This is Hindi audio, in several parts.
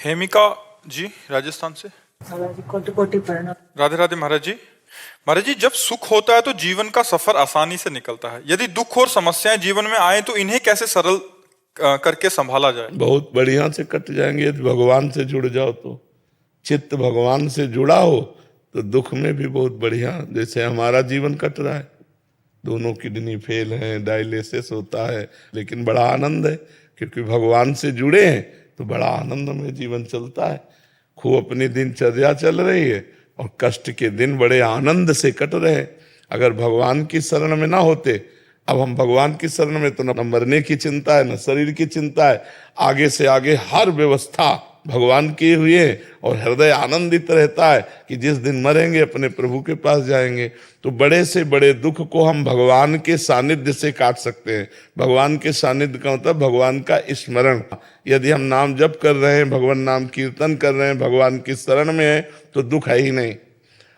हेमिका जी राजस्थान से। महाराज जी कोटि कोटि प्रणाम। राधे राधे महाराज जी। महाराज जी, जब सुख होता है तो जीवन का सफर आसानी से निकलता है। यदि दुख और समस्याएं जीवन में आए तो इन्हें कैसे सरल करके संभाला जाए? बहुत बढ़िया से कट जाएंगे यदि भगवान से जुड़ जाओ तो। चित्त भगवान से जुड़ा हो तो दुख में भी बहुत बढ़िया, जैसे हमारा जीवन कट रहा है, दोनों किडनी फेल हैं, डायलिसिस होता है, लेकिन बड़ा आनंद है क्योंकि भगवान से जुड़े हैं तो बड़ा आनंद में जीवन चलता है। खूब अपनी दिनचर्या चल रही है और कष्ट के दिन बड़े आनंद से कट रहे हैं। अगर भगवान की शरण में ना होते, अब हम भगवान की शरण में तो न मरने की चिंता है न शरीर की चिंता है, आगे से आगे हर व्यवस्था भगवान की हुई है और हृदय आनंदित रहता है कि जिस दिन मरेंगे अपने प्रभु के पास जाएंगे। तो बड़े से बड़े दुख को हम भगवान के सानिध्य से काट सकते हैं। भगवान के सानिध्य का मतलब भगवान का स्मरण। यदि हम नाम जप कर रहे हैं, भगवान नाम कीर्तन कर रहे हैं, भगवान की शरण में है तो दुख है ही नहीं।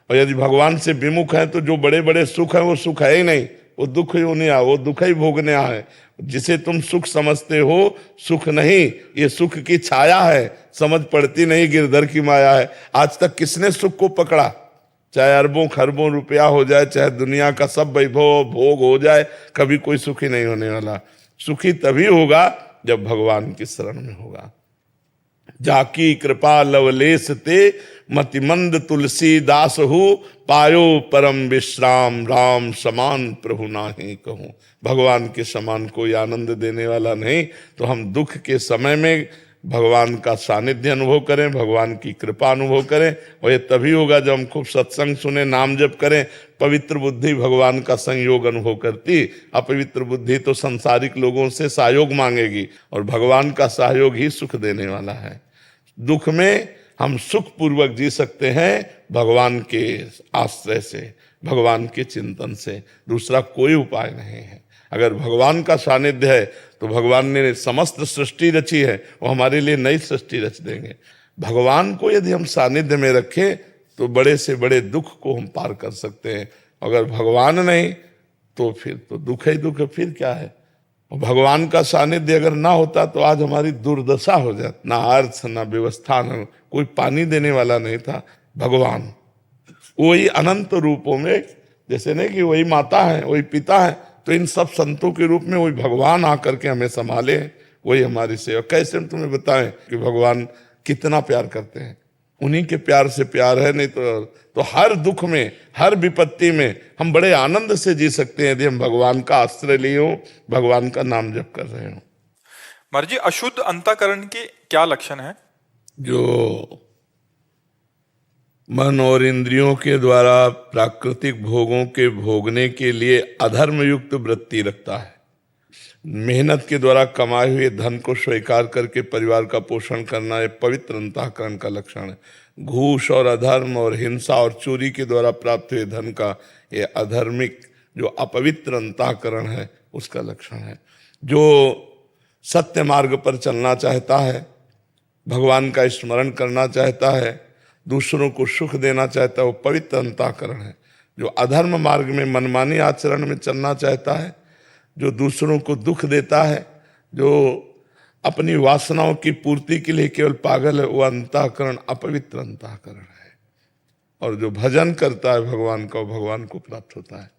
और यदि भगवान से विमुख है तो जो बड़े बड़े सुख है वो सुख है ही नहीं, वो दुख ही नहीं आ, वो दुख ही भोगने है। जिसे तुम सुख समझते हो सुख नहीं, ये सुख की छाया है, समझ पड़ती नहीं, गिरधर की माया है। आज तक किसने सुख को पकड़ा? चाहे अरबों खरबों रुपया हो जाए, चाहे दुनिया का सब वैभव भोग हो जाए, कभी कोई सुखी नहीं होने वाला। सुखी तभी होगा जब भगवान की शरण में होगा। जाकी कृपा लवलेस ते मतिमंद तुलसी दास हूँ, पायो परम विश्राम राम समान प्रभु नाहि कहूँ। भगवान के समान कोई आनंद देने वाला नहीं। तो हम दुख के समय में भगवान का सानिध्य अनुभव करें, भगवान की कृपा अनुभव करें, और ये तभी होगा जब हम खूब सत्संग सुने, नाम जप करें। पवित्र बुद्धि भगवान का संयोग अनुभव करती, अपवित्र बुद्धि तो संसारिक लोगों से सहयोग मांगेगी, और भगवान का सहयोग ही सुख देने वाला है। दुख में हम सुख पूर्वक जी सकते हैं भगवान के आश्रय से, भगवान के चिंतन से, दूसरा कोई उपाय नहीं है। अगर भगवान का सानिध्य है तो भगवान ने समस्त सृष्टि रची है, वो हमारे लिए नई सृष्टि रच देंगे। भगवान को यदि हम सानिध्य में रखें तो बड़े से बड़े दुख को हम पार कर सकते हैं। अगर भगवान नहीं तो फिर तो दुख ही दुख है, फिर क्या है। भगवान का सानिध्य अगर ना होता तो आज हमारी दुर्दशा हो जाती, ना अर्थ ना व्यवस्था, ना कोई पानी देने वाला नहीं था। भगवान वही अनंत रूपों में, जैसे नहीं कि वही माता है वही पिता है, तो इन सब संतों के रूप में वही भगवान आकर के हमें संभाले, वही हमारी सेवा। कैसे हम तुम्हें बताएं कि भगवान कितना प्यार करते हैं? उन्हीं के प्यार से प्यार है, नहीं तो हर दुख में, हर विपत्ति में हम बड़े आनंद से जी सकते हैं यदि हम भगवान का आश्रय लिए हो, भगवान का नाम जप कर रहे हो। महाराज जी, अशुद्ध अंतःकरण के क्या लक्षण है? जो मन और इंद्रियों के द्वारा प्राकृतिक भोगों के भोगने के लिए अधर्म युक्त वृत्ति रखता है, मेहनत के द्वारा कमाए हुए धन को स्वीकार करके परिवार का पोषण करना, ये पवित्र अंतःकरण का लक्षण है। घूस और अधर्म और हिंसा और चोरी के द्वारा प्राप्त हुए धन का ये अधर्मिक जो अपवित्र अंतःकरण है उसका लक्षण है। जो सत्य मार्ग पर चलना चाहता है, भगवान का स्मरण करना चाहता है, दूसरों को सुख देना चाहता है, वो पवित्र अंतःकरण है। जो अधर्म मार्ग में मनमानी आचरण में चलना चाहता है, जो दूसरों को दुख देता है, जो अपनी वासनाओं की पूर्ति के लिए केवल पागल है, वो अंतःकरण अपवित्र अंतःकरण है। और जो भजन करता है भगवान का, वो भगवान को प्राप्त होता है।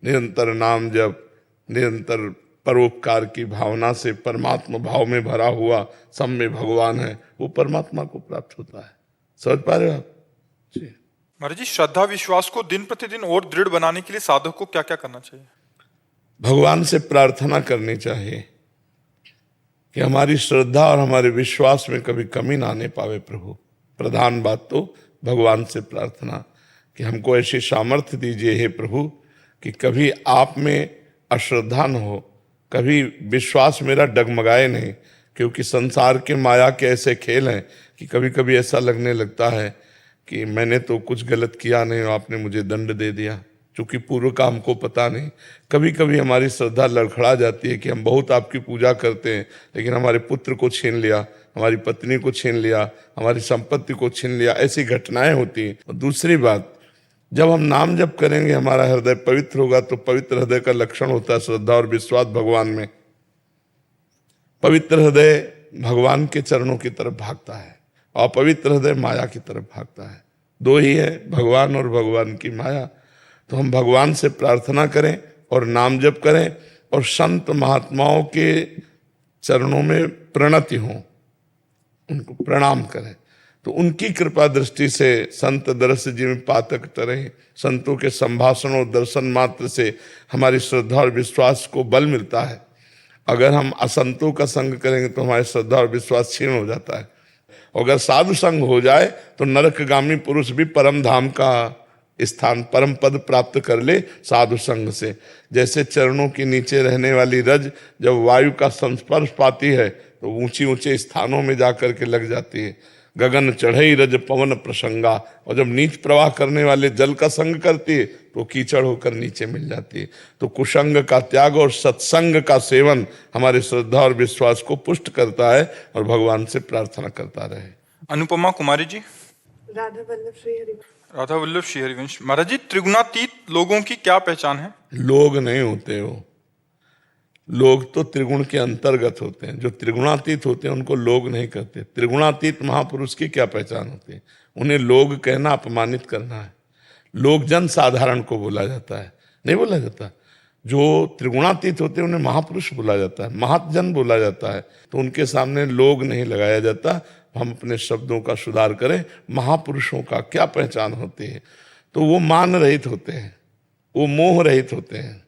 निरंतर नाम जप, निरंतर परोपकार की भावना से परमात्मा भाव में भरा हुआ, सब में भगवान है, वो परमात्मा को प्राप्त होता है। समझ पा रहे हो आप जी? महाराज जी, श्रद्धा विश्वास को दिन प्रतिदिन और दृढ़ बनाने के लिए साधक को क्या क्या करना चाहिए? भगवान से प्रार्थना करनी चाहिए कि हमारी श्रद्धा और हमारे विश्वास में कभी कमी ना आने पावे प्रभु। प्रधान बात तो भगवान से प्रार्थना कि हमको ऐसी सामर्थ्य दीजिए हे प्रभु कि कभी आप में अश्रद्धा न हो, कभी विश्वास मेरा डगमगाए नहीं। क्योंकि संसार के माया के ऐसे खेल हैं कि कभी कभी ऐसा लगने लगता है कि मैंने तो कुछ गलत किया नहीं और आपने मुझे दंड दे दिया, क्योंकि पूर्व का हमको पता नहीं। कभी कभी हमारी श्रद्धा लड़खड़ा जाती है कि हम बहुत आपकी पूजा करते हैं, लेकिन हमारे पुत्र को छीन लिया, हमारी पत्नी को छीन लिया, हमारी संपत्ति को छीन लिया, ऐसी घटनाएं होती हैं। और दूसरी बात, जब हम नाम जप करेंगे हमारा हृदय पवित्र होगा, तो पवित्र हृदय का लक्षण होता है श्रद्धा और विश्वास भगवान में। पवित्र हृदय भगवान के चरणों की तरफ भागता है अपवित्र हृदय माया की तरफ भागता है। दो ही है, भगवान और भगवान की माया। तो हम भगवान से प्रार्थना करें और नाम जप करें और संत महात्माओं के चरणों में प्रणति हो, उनको प्रणाम करें, तो उनकी कृपा दृष्टि से संत दरस जी में पातक तरह, संतों के संभाषण और दर्शन मात्र से हमारी श्रद्धा और विश्वास को बल मिलता है। अगर हम असंतों का संग करेंगे तो हमारी श्रद्धा और विश्वास क्षीण हो जाता है। और अगर साधु संग हो जाए तो नरकगामी पुरुष भी परम धाम का स्थान, परम पद प्राप्त कर ले साधु संग से। जैसे चरणों के नीचे रहने वाली रज जब वायु का संस्पर्श पाती है तो ऊंचे ऊंचे स्थानों में जाकर के लग जाती है। गगन चढ़ई रज पवन प्रसंगा, और जब नीच प्रवाह करने वाले जल का संग करती है तो कीचड़ होकर नीचे मिल जाती है। तो कुसंग का त्याग और सत्संग का सेवन हमारी श्रद्धा और विश्वास को पुष्ट करता है और भगवान से प्रार्थना करता रहे। अनुपमा कुमारी जी। राधा वल्लभ श्री हरि। राधा वल्लभ श्री हरिवंश। महाराज जी, त्रिगुणातीत लोगों की क्या पहचान है? लोग नहीं होते वो, लोग तो त्रिगुण के अंतर्गत होते हैं। जो त्रिगुणातीत होते हैं उनको लोग नहीं कहते। त्रिगुणातीत महापुरुष की क्या पहचान होती है? उन्हें लोग कहना अपमानित करना है। लोग जन साधारण को बोला जाता है, नहीं बोला जाता। जो त्रिगुणातीत होते हैं उन्हें महापुरुष बोला जाता है, महाजन बोला जाता है। तो उनके सामने लोग नहीं लगाया जाता। हम अपने शब्दों का सुधार करें। महापुरुषों का क्या पहचान होती है? तो वो मान रहित होते हैं, वो मोह रहित होते हैं,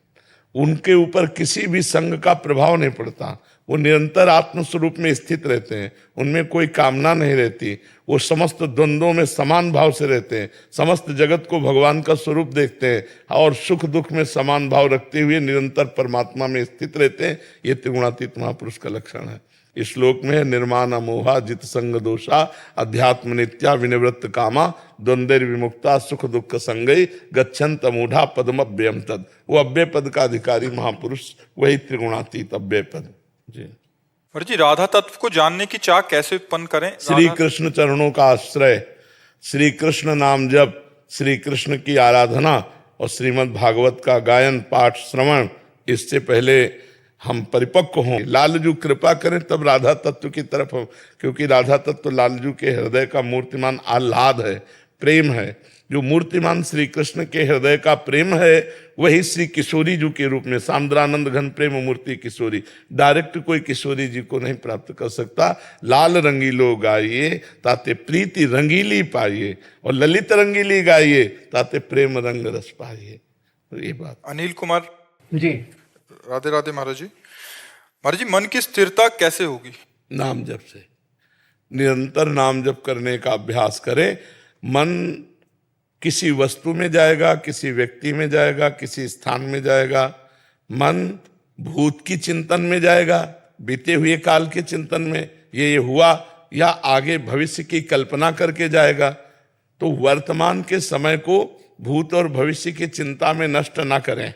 उनके ऊपर किसी भी संग का प्रभाव नहीं पड़ता। वो निरंतर आत्मस्वरूप में स्थित रहते हैं, उनमें कोई कामना नहीं रहती। वो समस्त द्वंद्वों में समान भाव से रहते हैं, समस्त जगत को भगवान का स्वरूप देखते हैं और सुख दुख में समान भाव रखते हुए निरंतर परमात्मा में स्थित रहते हैं। ये त्रिगुणातीत महापुरुष का लक्षण है। इस श्लोक में निर्माण अमोहा जित संग दोषा अध्यात्म नित्या विनिवृत्त कामा द्वंद्व विमुक्ता सुख दुख संगई गच्छन्त मूढ़ा पदम अव्ययम तद। वो अव्यय पद का अधिकारी महापुरुष, वही त्रिगुणातीत अव्यय पद। जी महाराज जी, राधा तत्व को जानने की चाह कैसे उत्पन्न करें? श्री कृष्ण चरणों का आश्रय, श्री कृष्ण नाम जप, श्री कृष्ण की आराधना और श्रीमद् भागवत का गायन पाठ श्रवण, इससे पहले हम परिपक्व हों। लालजू कृपा करें तब राधा तत्व की तरफ हम, क्योंकि राधा तत्व लालजू के हृदय का मूर्तिमान आह्लाद है, प्रेम है। जो मूर्तिमान श्री कृष्ण के हृदय का प्रेम है वही श्री किशोरी जी के रूप में सान्द्रानंद घन प्रेम मूर्ति किशोरी। डायरेक्ट कोई किशोरी जी को नहीं प्राप्त कर सकता। लाल रंगीलो गाइए ताते प्रीति रंगीली पाइए और ललित रंगीली गाइए ताते प्रेम रंग रस पाइए। तो ये बात। अनिल कुमार जी। राधे राधे महाराज जी। महाराज जी, मन की स्थिरता कैसे होगी? नाम जप से। निरंतर नाम जप करने का अभ्यास करें। मन किसी वस्तु में जाएगा, किसी व्यक्ति में जाएगा, किसी स्थान में जाएगा। मन भूत की चिंतन में जाएगा, बीते हुए काल के चिंतन में, ये हुआ, या आगे भविष्य की कल्पना करके जाएगा। तो वर्तमान के समय को भूत और भविष्य की चिंता में नष्ट ना करें।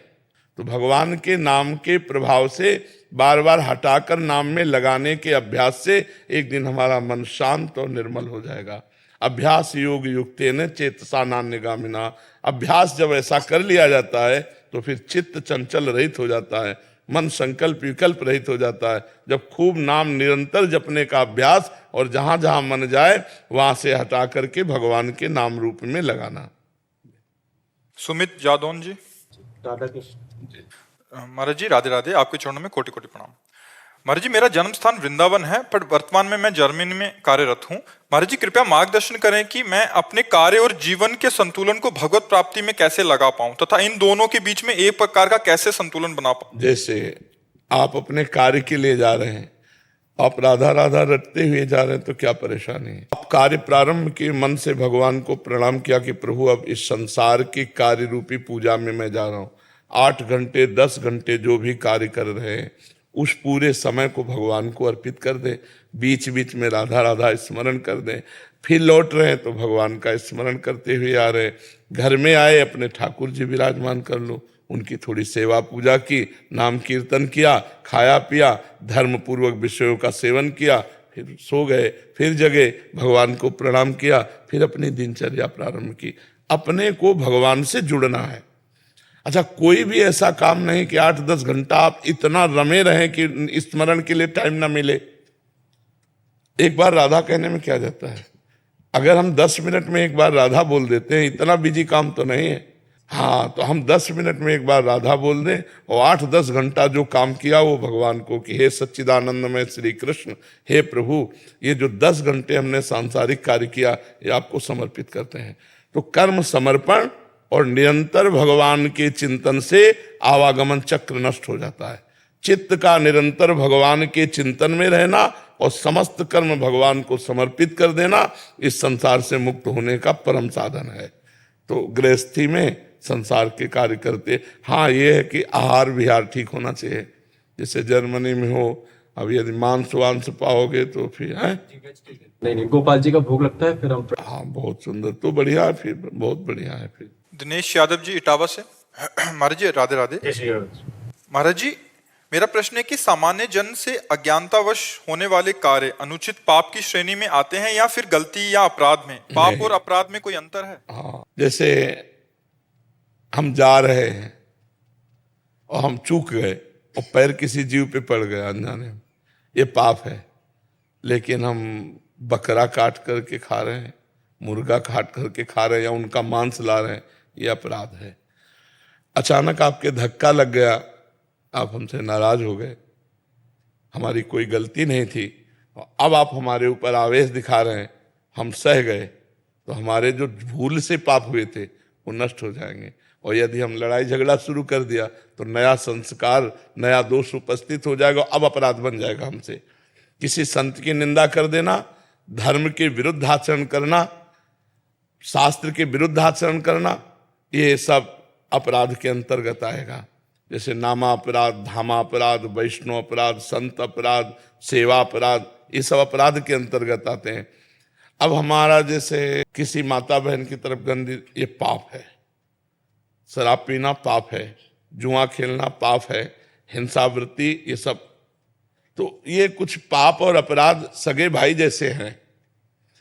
तो भगवान के नाम के प्रभाव से बार बार हटाकर नाम में लगाने के अभ्यास से एक दिन हमारा मन शांत और निर्मल हो जाएगा। अभ्यास योग युक्तेन चेतसा नान्यगामिना। अभ्यास जब ऐसा कर लिया जाता है तो फिर चित्त चंचल रहित हो जाता है, मन संकल्प विकल्प रहित हो जाता है। जब खूब नाम निरंतर जपने का अभ्यास और जहां जहां मन जाए वहां से हटा करके भगवान के नाम रूप में लगाना। सुमित जादौन जी। राधा कृष्ण। महाराज जी, राधे राधे। आपके चरणों में कोटि कोटि प्रणाम। महाराज जी, मेरा जन्म स्थान वृंदावन है पर वर्तमान में मैं जर्मनी में कार्यरत हूँ। महाराज जी, कृपया मार्गदर्शन करें कि मैं अपने कार्य और जीवन के संतुलन को भगवत प्राप्ति में कैसे लगा पाऊं तथा इन दोनों के बीच में एक प्रकार का कैसे संतुलन बना पाऊं। जैसे आप अपने कार्य के लिए जा रहे हैं, आप राधा राधा रटते हुए जा रहे हैं तो क्या परेशानी है? आप कार्य प्रारंभ के मन से भगवान को प्रणाम किया कि प्रभु अब इस संसार की कार्य रूपी पूजा में मैं जा रहा हूँ। 8 घंटे 10 घंटे जो भी कार्य कर रहे हैं उस पूरे समय को भगवान को अर्पित कर दें। बीच बीच में राधा राधा स्मरण कर दें। फिर लौट रहे हैं तो भगवान का स्मरण करते हुए आ रहे हैं। घर में आए अपने ठाकुर जी विराजमान कर लो, उनकी थोड़ी सेवा पूजा की, नाम कीर्तन किया, खाया पिया, धर्म पूर्वक विषयों का सेवन किया, फिर सो गए, फिर जगे, भगवान को प्रणाम किया, फिर अपनी दिनचर्या प्रारंभ की। अपने को भगवान से जुड़ना है। अच्छा, कोई भी ऐसा काम नहीं कि 8-10 घंटा आप इतना रमे रहें कि स्मरण के लिए टाइम ना मिले। एक बार राधा कहने में क्या जाता है, अगर हम 10 मिनट में एक बार राधा बोल देते हैं, इतना बिजी काम तो नहीं है। हाँ, तो हम 10 मिनट में एक बार राधा बोल दें और 8-10 घंटा जो काम किया वो भगवान को कि हे सच्चिदानंदमय श्री कृष्ण, हे प्रभु, ये जो 10 घंटे हमने सांसारिक कार्य किया ये आपको समर्पित करते हैं। तो कर्म समर्पण और निरंतर भगवान के चिंतन से आवागमन चक्र नष्ट हो जाता है। चित्त का निरंतर भगवान के चिंतन में रहना और समस्त कर्म भगवान को समर्पित कर देना इस संसार से मुक्त होने का परम साधन है। तो गृहस्थी में संसार के कार्य करते, हाँ ये है कि आहार विहार ठीक होना चाहिए। जैसे जर्मनी में हो, अब यदि मांस वांस पाओगे तो फिर है नहीं, गोपाल जी का भोग लगता है, फिर हम हाँ बहुत सुंदर, तो बढ़िया है, फिर बहुत बढ़िया है। फिर दिनेश यादव जी इटावा से। महाराज जी राधे राधे। महाराज जी, मेरा प्रश्न है कि सामान्य जन से अज्ञानतावश होने वाले कार्य अनुचित पाप की श्रेणी में आते हैं या फिर गलती या अपराध में? पाप और अपराध में कोई अंतर है? हाँ, जैसे हम जा रहे हैं और हम चूक गए और पैर किसी जीव पे पड़ गया अनजाने में, ये पाप है। लेकिन हम बकरा काट करके खा रहे हैं, मुर्गा काट करके खा रहे हैं या उनका मांस ला रहे हैं, ये अपराध है। अचानक आपके धक्का लग गया, आप हमसे नाराज हो गए, हमारी कोई गलती नहीं थी, अब आप हमारे ऊपर आवेश दिखा रहे हैं, हम सह गए, तो हमारे जो भूल से पाप हुए थे वो नष्ट हो जाएंगे। और यदि हम लड़ाई झगड़ा शुरू कर दिया तो नया संस्कार, नया दोष उपस्थित हो जाएगा, अब अपराध बन जाएगा हमसे। किसी संत की निंदा कर देना, धर्म के विरुद्ध आचरण करना, शास्त्र के विरुद्ध आचरण करना, ये सब अपराध के अंतर्गत आएगा। जैसे नामा अपराध, धामा अपराध, वैष्णव अपराध, संत अपराध, सेवा अपराध, ये सब अपराध के अंतर्गत आते हैं। अब हमारा जैसे किसी माता बहन की तरफ गंदी, ये पाप है। शराब पीना पाप है, जुआ खेलना पाप है, हिंसावृत्ति, ये सब, तो ये कुछ पाप और अपराध सगे भाई जैसे हैं।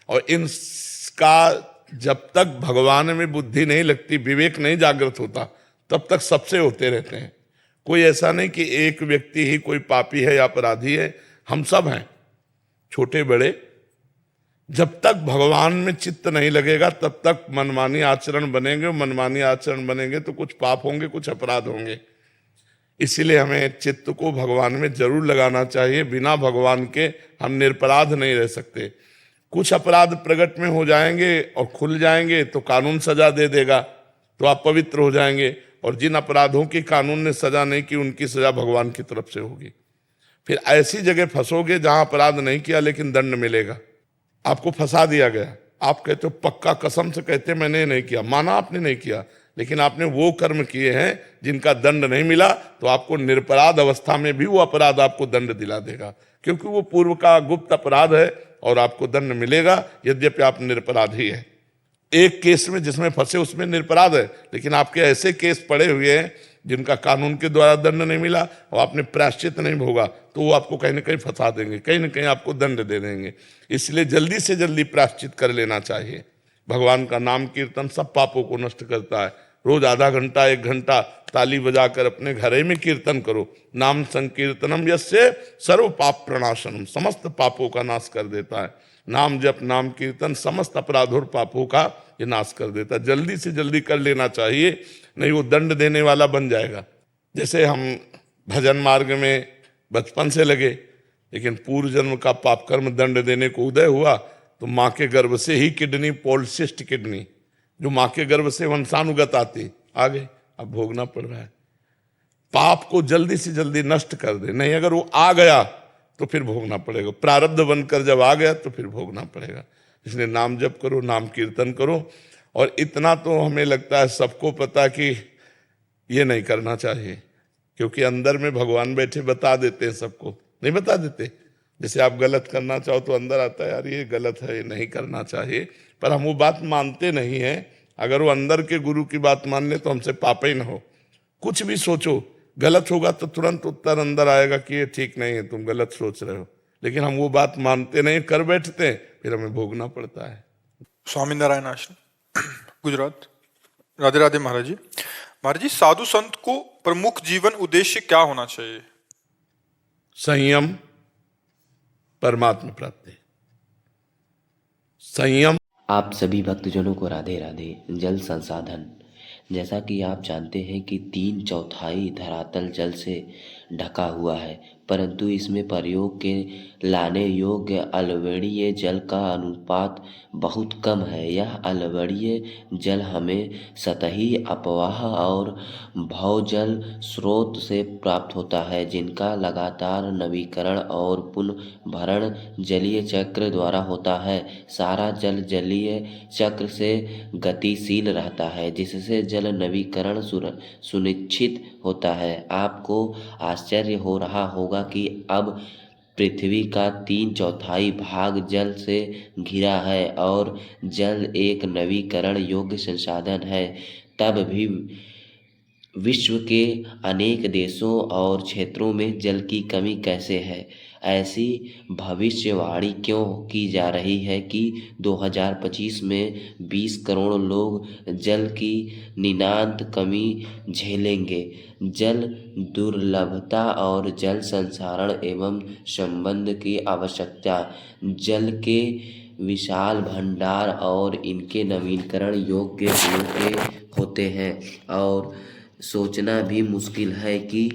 और इनका जब तक भगवान में बुद्धि नहीं लगती, विवेक नहीं जागृत होता, तब तक सबसे होते रहते हैं। कोई ऐसा नहीं कि एक व्यक्ति ही कोई पापी है या अपराधी है, हम सब हैं, छोटे बड़े। जब तक भगवान में चित्त नहीं लगेगा तब तक मनमानी आचरण बनेंगे, मनमानी आचरण बनेंगे तो कुछ पाप होंगे, कुछ अपराध होंगे। इसीलिए हमें चित्त को भगवान में जरूर लगाना चाहिए। बिना भगवान के हम निरपराध नहीं रह सकते। कुछ अपराध प्रकट में हो जाएंगे और खुल जाएंगे तो कानून सजा दे देगा, तो आप पवित्र हो जाएंगे। और जिन अपराधों की कानून ने सजा नहीं की, उनकी सजा भगवान की तरफ से होगी। फिर ऐसी जगह फंसोगे जहां अपराध नहीं किया लेकिन दंड मिलेगा। आपको फंसा दिया गया, आप कहते हो पक्का कसम से कहते मैंने नहीं किया, माना आपने नहीं किया, लेकिन आपने वो कर्म किए हैं जिनका दंड नहीं मिला, तो आपको निरपराध अवस्था में भी वो अपराध आपको दंड दिला देगा, क्योंकि वो पूर्व का गुप्त अपराध है और आपको दंड मिलेगा, यद्यपि आप निरपराधी है। एक केस में जिसमें फंसे उसमें निरपराध है, लेकिन आपके ऐसे केस पड़े हुए हैं जिनका कानून के द्वारा दंड नहीं मिला और आपने प्रायश्चित नहीं भोगा, तो वो आपको कहीं ना कहीं फंसा देंगे, कहीं ना कहीं आपको दंड दे देंगे। इसलिए जल्दी से जल्दी प्रायश्चित कर लेना चाहिए। भगवान का नाम कीर्तन सब पापों को नष्ट करता है। रोज आधा घंटा 1 घंटा ताली बजाकर अपने घर में कीर्तन करो। नाम संकीर्तनम यस्य सर्व पाप प्रणाशनम, समस्त पापों का नाश कर देता है। नाम जप, नाम कीर्तन समस्त अपराध और पापों का ये नाश कर देता है। जल्दी से जल्दी कर लेना चाहिए, नहीं वो दंड देने वाला बन जाएगा। जैसे हम भजन मार्ग में बचपन से लगे, लेकिन पूर्व जन्म का पाप कर्म दंड देने को उदय हुआ, तो माँ के गर्भ से ही किडनी, पॉलिसिस्ट किडनी, जो माँ के गर्भ से वंशानुगत आती, आ गई, अब भोगना पड़ रहा है। पाप को जल्दी से जल्दी नष्ट कर दे, नहीं अगर वो आ गया तो फिर भोगना पड़ेगा। प्रारब्ध बनकर जब आ गया तो फिर भोगना पड़ेगा। इसलिए नाम जप करो, नाम कीर्तन करो। और इतना तो हमें लगता है सबको पता कि ये नहीं करना चाहिए, क्योंकि अंदर में भगवान बैठे बता देते हैं, सबको नहीं बता देते। जैसे आप गलत करना चाहो तो अंदर आता है यार ये गलत है, ये नहीं करना चाहिए, पर हम वो बात मानते नहीं हैं। अगर वो अंदर के गुरु की बात मान ले तो हमसे पाप ही ना हो। कुछ भी सोचो गलत होगा तो तुरंत उत्तर अंदर आएगा कि ये ठीक नहीं है, तुम गलत सोच रहे हो, लेकिन हम वो बात मानते नहीं, कर बैठते हैं, फिर हमें भोगना पड़ता है। स्वामी नारायण आश्रम, गुजरात। राधे राधे महाराज जी। महाराज जी, साधु संत को प्रमुख जीवन उद्देश्य क्या होना चाहिए? संयम, परमात्मा प्राप्ति। संयम। आप सभी भक्तजनों को राधे राधे। जल संसाधन, जैसा कि आप जानते हैं कि 3/4 धरातल जल से ढका हुआ है, परंतु इसमें प्रयोग के लाने योग्य अलवणीय जल का अनुपात बहुत कम है। यह अलवणीय जल हमें सतही अपवाह और भवजल स्रोत से प्राप्त होता है, जिनका लगातार नवीकरण और पुनर्भरण जलीय चक्र द्वारा होता है। सारा जल जलीय चक्र से गतिशील रहता है, जिससे जल नवीकरण सुनिश्चित होता है। आपको आश्चर्य हो रहा होगा कि अब पृथ्वी का 3/4 भाग जल से घिरा है और जल एक नवीकरण योग्य संसाधन है, तब भी विश्व के अनेक देशों और क्षेत्रों में जल की कमी कैसे है। ऐसी भविष्यवाणी क्यों की जा रही है कि 2025 में 20 करोड़ लोग जल की नितांत कमी झेलेंगे। जल दुर्लभता और जल संसारण एवं संबंध की आवश्यकता, जल के विशाल भंडार और इनके नवीकरण योग्य होते हैं, और सोचना भी मुश्किल है कि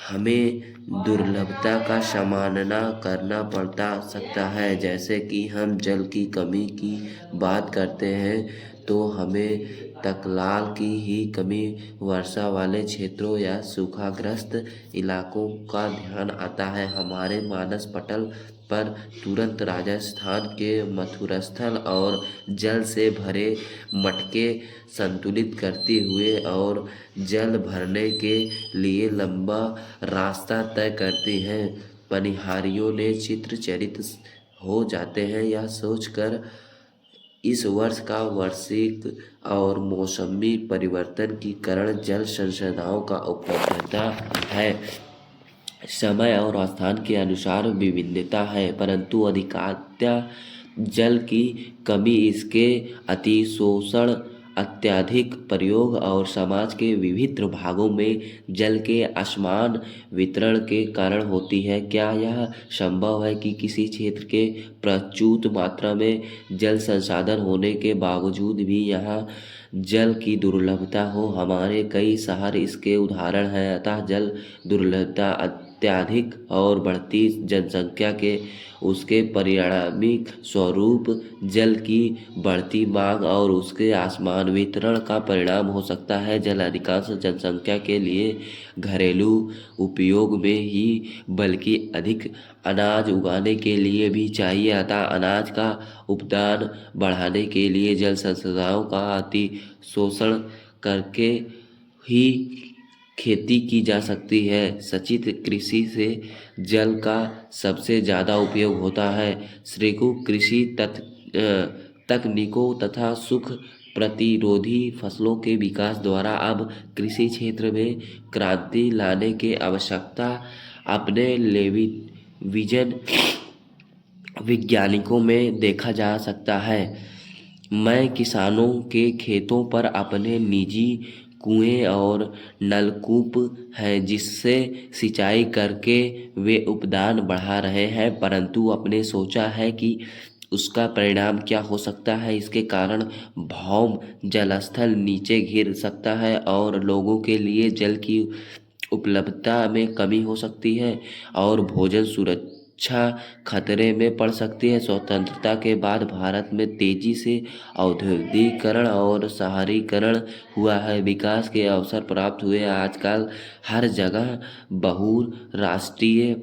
हमें दुर्लभता का सामना करना पड़ता सकता है। जैसे कि हम जल की कमी की बात करते हैं तो हमें तत्काल की ही कमी, वर्षा वाले क्षेत्रों या सूखाग्रस्त इलाकों का ध्यान आता है। हमारे मानस पटल पर तुरंत राजस्थान के मथुरस्थल और जल से भरे मटके संतुलित करते हुए और जल भरने के लिए लंबा रास्ता तय करती हैं। पनिहारियों ने चित्रचरित हो जाते हैं यह सोचकर इस वर्ष का वार्षिक और मौसमी परिवर्तन के कारण जल संसाधनों का उपलब्धता है। समय और स्थान के अनुसार विभिन्नता है, परंतु अधिकांशतः जल की कमी, इसके अतिशोषण, अत्यधिक प्रयोग और समाज के विभिन्न भागों में जल के असमान वितरण के कारण होती है। क्या यह संभव है कि किसी क्षेत्र के प्रचुर मात्रा में जल संसाधन होने के बावजूद भी यहाँ जल की दुर्लभता हो? हमारे कई शहर इसके उदाहरण हैं। अतः जल दुर्लभता अत्यधिक और बढ़ती जनसंख्या के उसके परिणामी स्वरूप जल की बढ़ती मांग और उसके असमान वितरण का परिणाम हो सकता है। जल अधिकांश जनसंख्या के लिए घरेलू उपयोग में ही बल्कि अधिक अनाज उगाने के लिए भी चाहिए। अतः अनाज का उत्पादन बढ़ाने के लिए जल संसाधनों का अतिशोषण करके ही खेती की जा सकती है। सचित कृषि से जल का सबसे ज़्यादा उपयोग होता है। श्रेष्ठ कृषि तकनीकों तथा सुख प्रतिरोधी फसलों के विकास द्वारा अब कृषि क्षेत्र में क्रांति लाने की आवश्यकता अपने विजन वैज्ञानिकों में देखा जा सकता है। मैं किसानों के खेतों पर अपने निजी कुएं और नलकूप हैं जिससे सिंचाई करके वे उत्पादन बढ़ा रहे हैं, परंतु अपने सोचा है कि उसका परिणाम क्या हो सकता है। इसके कारण भौम जलस्तर नीचे गिर सकता है और लोगों के लिए जल की उपलब्धता में कमी हो सकती है और भोजन सुरक्षा खतरे में पड़ सकती है। स्वतंत्रता के बाद भारत में तेजी से औद्योगिकीकरण और शहरीकरण हुआ है, विकास के अवसर प्राप्त हुए। आजकल हर जगह बहुराष्ट्रीय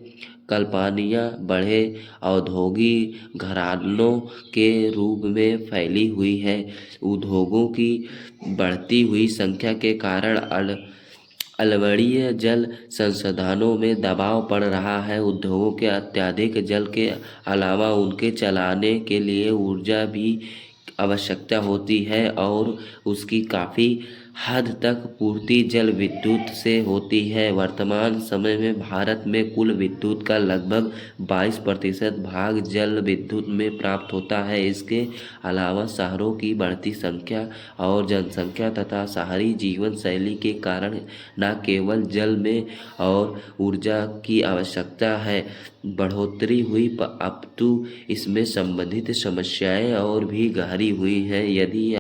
कंपनियां बड़े औद्योगिक घरानों के रूप में फैली हुई है। उद्योगों की बढ़ती हुई संख्या के कारण अलवणीय जल संसाधनों में दबाव पड़ रहा है। उद्योगों के अत्यधिक जल के अलावा उनके चलाने के लिए ऊर्जा भी आवश्यकता होती है और उसकी काफ़ी हद तक पूर्ति जल विद्युत से होती है। वर्तमान समय में भारत में कुल विद्युत का लगभग 22% भाग जल विद्युत में प्राप्त होता है। इसके अलावा शहरों की बढ़ती संख्या और जनसंख्या तथा शहरी जीवन शैली के कारण न केवल जल में और ऊर्जा की आवश्यकता है बढ़ोतरी हुई अपितु इसमें संबंधित समस्याएं और भी गहरी हुई हैं। यदि